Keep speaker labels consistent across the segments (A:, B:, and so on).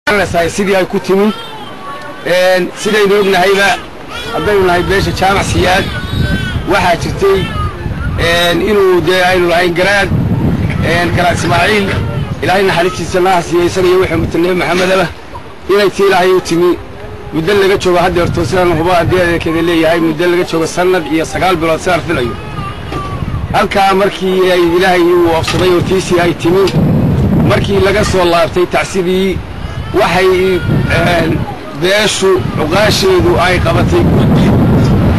A: sidii ay ku timi sidaynu ognahayba haddaynu nahay beesha jaamac siyaad waxaa jirtay inuu dee aynu lahayn garaad ismaaciil ilaahay naxariistiisa naha siiyeysan iyo wixii mutane maxamedaba inay tii ilaahay u timi muddo laga joogo haddeerto sidaan huba adeekeeda leeyahay muddo laga joogo sanad iyo 9 bilood sidaan filayo halkaa markii ay ilaahay uu oofsaday oo tiisii ay timi markii laga soo laabtay tacsidii waxay beeshu cuqaasheedu ay qabatay guddi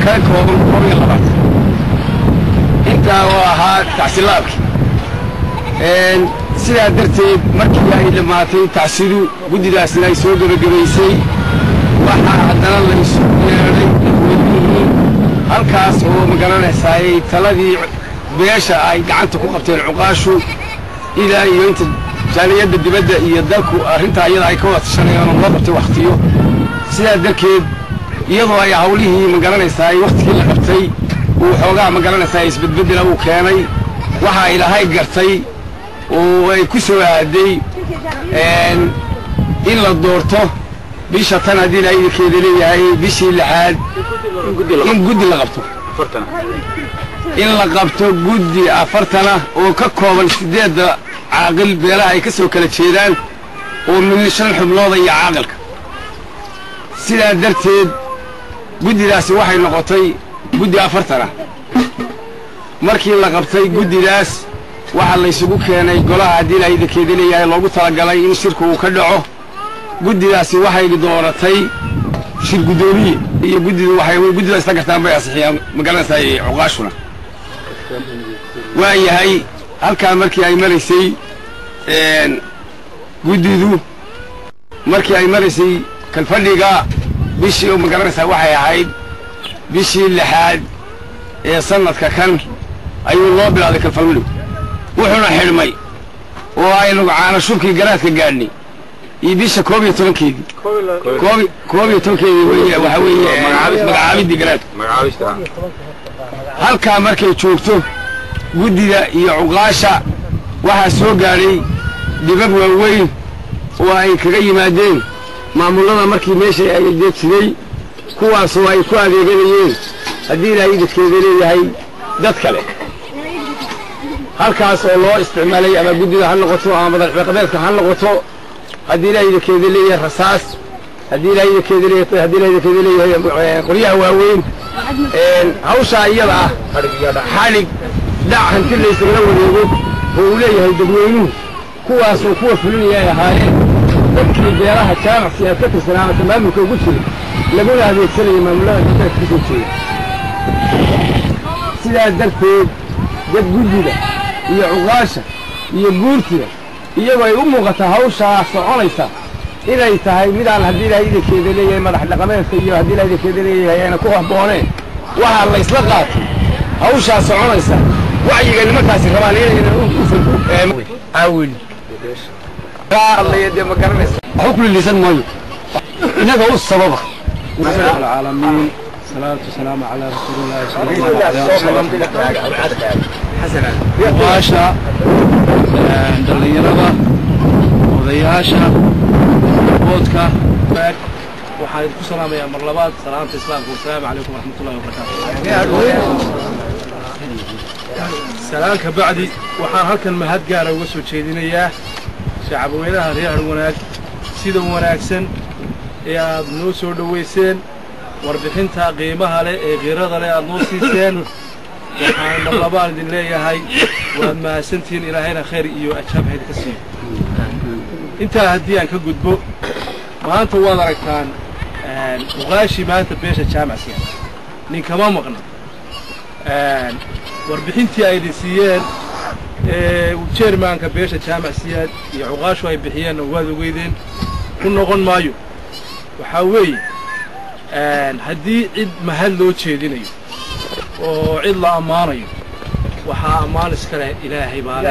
A: ka kooban 12 intaa oo ahaa tacsilaabkii sidaa darteed markii ay dhammaatay tacsidu guddidaasina ay soo gabagabaysay waxaa haddana la isu yeedhay dadweynihii halkaas oo magaranaysaayay taladii beesha ay gacanta ku qabteen cuqaashu ilaa iyo inta jaaliyadda dibadda iyo dalku arrintaa iyada ay ka wada tashanayaan oo loo qabtay wakhtiyo sidaa darteed iyadoo ay hawlihii magaranaysaay wakhtigii la qabtay uu xoogaa magaranaysaay isbedbeddela uu keenay waxaa ilaahay gartay oo ay ku soo aaday in la doorto bisha tan haddii ilaahay idinkeeda leeyahay bishii 6aad in guddi la qabto in la qabto guddi 40 oo ka kooban 8 caaqil beelaha ay ka soo kala jeedaan oo min 5 xubnooda iyo caaqilka sidaa darteed guddidaasi waxay noqotay guddi 40 markii la qabtay guddidaas waxa la isugu keenay golaha haddii ilaahay idinkeeda leeyahay loogu talagalay in shirku uu ka dhaco guddidaasi waxay dooratay shir guddoomiye iyo guddidaas isla gartaan bay asixiyaan magaranaysaay cuqaashuna waa yahay halkaa markii ay maraysay guddidu markii ay maraysay kalfadhiga bishii oo magaranaysaa waxay ahayd bishii 6aad ee sanadka kan ayuu loo bilaaday kalfadhigu wuxuuna xidhmay oo aynu caana shubkii garaadka gaadhnay iyo bisha 11keedii 11keedii weeye waxa weeye magacaabidii garaadka halkaa markay joogto guddida iyo cuqaasha waxaa soo gaadhay dhibab waaweyn oo ay kaga yimaadeen maamullada markii meesha ay adeegsaday kuwaasoo ay ku adeeganayeen haddii ilaahay idinkeeda leeyahay dad kale halkaas oo loo isticmaalay ama guddida ha noqoto ama madaxqabeedka ha noqoto haddii ilaahay idinkeeda leeyahay rasaas haddii ilaahay idinkeeda leeyahay qoryaha waaweyn hawshaa iyada ah xadhig dhac hanti laysagala wareego oo uu leeyahay dadweynuhu kuwaasoo kuwa fulinaya ay ahaayeen dadkii beelaha jaamac siyaad ka tirsanaa ama maamulka ugu jira laguna adeegsanaya maamullada dadka ka soo jeeda sidaa darteed dad guddida iyo cuqaasha iyo guurtida iyagoo ay u muuqata hawshaa soconaysa inay tahay midaan haddii ilaahay idinkeeda leeyahay madax dhaqameedka iyo haddii ilaahay idinkeeda leeyahay ayna ku habbooneen waxaa la isla qaatay hawshaa soconaysa wacyiga nimankaasi rabaan inayna caawin dee ma garanaysa xukmi lisan maayo inaga u sababa
B: العالمين الصلاة والسلام على رسول الله صلى الله عليه وسلم واشا دليرada odayaasha boodka waxaan ku salaamayaa mar labaad salaanta islaamka wassalaamu calaykum waraxmatullaahi wabarakaatuh salaanka bacdi waxaan halkan mahad gaara uga soo jeedinayaa shacabweynaha reer wanaag sida wanaagsan ee aad noo soo dhaweyseen warbixinta qiimaha leh ee qiirada leh aad noo siiseen waxaan mar labaad idin leeyahay waad mahadsantihiin ilaahayna khayr iyo ajaab hayd ka siiyo intaa haddii aan ka gudbo maanta waad aragtaan cuqaashii maanta beesha jaamac siyaad ninkama maqna warbixintii ay siiyeen chairmanka beesha jaamac siyaad iyo cuqaashu ay bixiyeen waad ogeydeen ku noqon maayo waxaa weeye haddii cid mahad loo jeedinayo oo cid la ammaanayo waxaa ammaan iskale ilaahay baale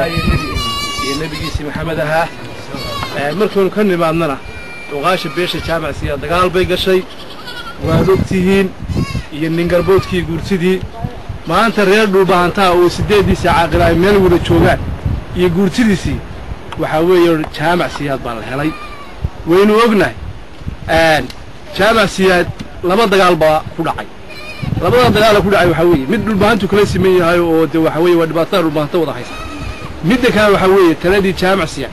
B: iyo nebigiisii maxamed ahaa markaynu ka nimaadnana cuqaasha beesha jaamac siyaad dagaal bay gashay waad ogtihiin iyo ningarboodkii guurtidii maanta reer dhulbahantaa oo 8diisa caaqil ay meel wada joogaan iyo guurtidiisii waxaa weeye jaamac siyaad baa la helay waynu ognahay jaamac siyaad laba dagaal baa ku dhacay labada dagaal ku dhacay waxa weeye mid dhulbaantu kala siman yahay oo de waxa weeye waa dhibaatada dhulbaanta wada haysa midda kale waxa weeye taladii jaamac siyaad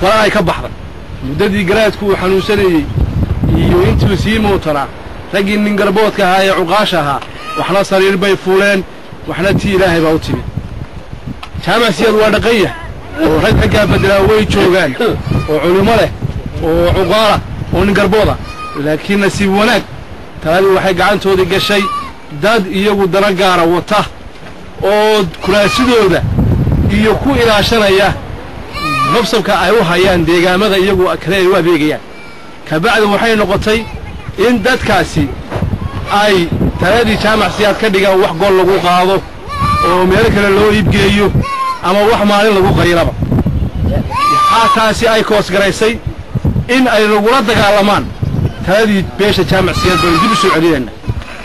B: fara ay ka baxday muddadii garaadku uu xanuunsanayey iyo intuu sii mootanaa raggii nin garboodka ahaa ee cuqaasha ahaa waxna sariir bay fuuleen waxna tii ilaahay baa u timid jaamac siyaad waa dhaqan yahay oo rag raggaa bedelaa way joogaan oo culimo leh oo cuqaala oo nin garbooda laakiin nasiib wanaag taladii waxay gacantoodii gashay dad iyagu dana gaara wata oo kuraasidooda iyo ku ilaashanaya mabsabka ay u hayaan deegaamada iyagu kale ay u adeegayaan kabacdi waxay noqotay in dadkaasi ay taladii jaamac siyaad ka dhigaan wax gol lagu qaado oo meel kale loo iibgeeyo ama wax maalin lagu qayraba taasi ay koosgaraysay in ay lagula dagaalamaan taladii beesha jaamac siyaad baan dib u soo celinayna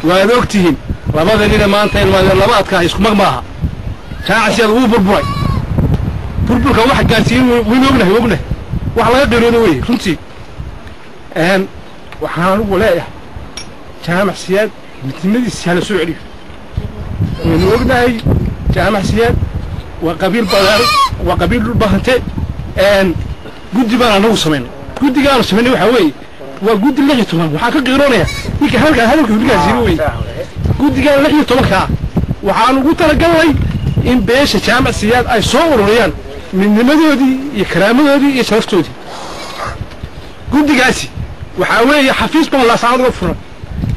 B: waad ogtihiin labada nina maanta ilmaadeen laba adkaa isku mag maaha jaamac siyaad wuu burburay burburka wax gaarsiin waynu ognahay wax laga qiroodo wey runtii waxaan anugu leeyahay jaamac siyaad midnimadiisa hala soo celiyo waynu ognahay jaamac siyaad waa qabiil badaan waa qabiil dhulbahante guddi baan anagu samaynay guddigaanu samaynay waxaa weeye waa guddi 16 waxaan ka qiiroonayaa ninka hadalka guddigaasi weeye guddigaan 16 waxaan ugu talagalnay in beesha jaamac siyaad ay soo ururiyaan midnimadoodii iyo karaamadoodii iyo sharaftoodii guddigaasi waxaa weeye xafiis baan laasacad uga furnay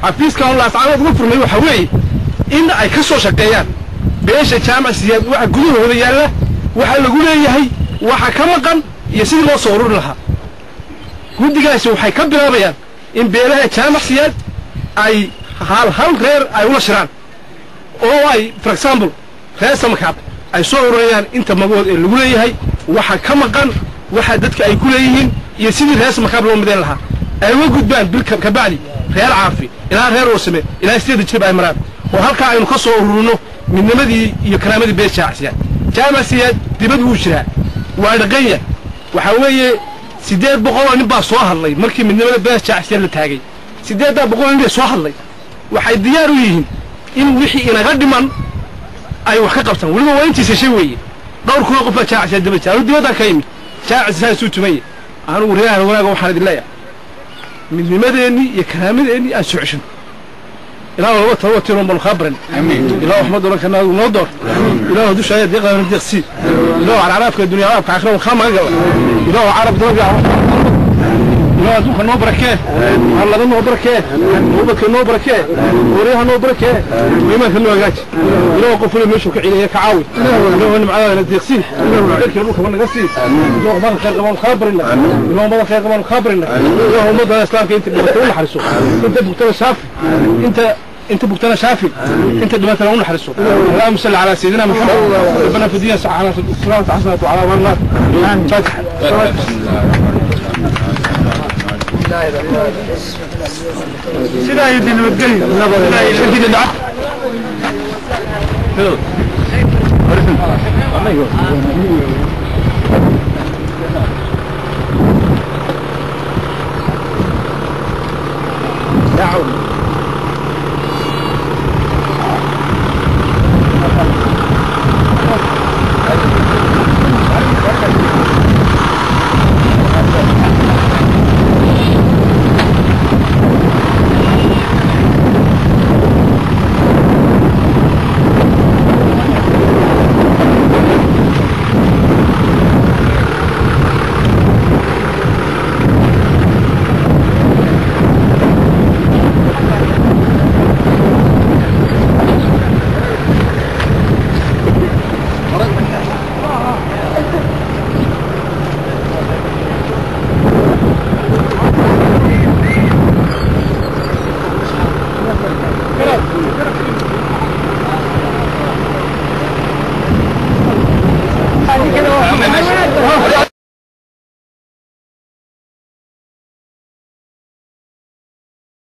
B: xafiiskaan laasacad uga furnay waxaa weeye in ay ka soo shaqeeyaan beesha jaamac siyaad waxa gudahooda yaalla waxa lagu leeyahay waxa ka maqan iyo sidii loo soo ururin lahaa guddigaasi waxay ka bilaabayaan in beelaha jaamac siyaad ay hal reer ay ula shiraan oo ay for example reer samakaab ay soo ururiyaan inta magood ee lagu leeyahay waxa ka maqan waxa dadka ay ku leeyihiin iyo sidii reer samakaab loo mideyn lahaa ay uga gudbaan bilka kabacdi reer caafi ilaa reer warsame ilaa sideed jilib ay maraan oo halkaa aynu ka soo ururino midnimadii iyo karaamadii beesha jaamac siyaad dibad wuu jiraa waa dhaqanya waxa weeye 800 nin baa soo hadlay markii midnimada beesha siyaad la taagay 800 nin soo hadlay waxay diyaar u yihiin in wixii inaga dhiman ay wax ka qabtaan waliba waa intiisa shay weeye dhowr kun qof jaamac siyaad dibad jaaru dibada ka yimi jaamac siyaad suu tumay aanu reeyahay wanaaga waxaan idin leeyahay midnimadeeni iyo karaamadeeni aan soo ceshan إله هو توتر بالخبر إله أحمد لك أنه نضر إله دوش آيات يقدر من تغسيل إله على عرفك الدنيا عرفك آخره الخامة إله عرف درجة إله دوك النوبركة الله ذنه بركة نوبك النوبركة وريها نوبركة ويما في الوقت إله قفل مشوك عليه كعاوي إله أن معاه تغسيل إله عليك يروك من غسيل إله ما خير قبل الخبر لك إله ما خير قبل الخبر لك إله مضى الإسلام كأنت بتقول حرسه أنت بتقول شافي انت بكتنا شافي انت دمت لهم حرسوا اللهم صل على سيدنا محمد ربنا في الدنيا سبحانه وتعالى حسنة وعلى والله فاتح سيدا يدين وقلي سيدا دعا دعوا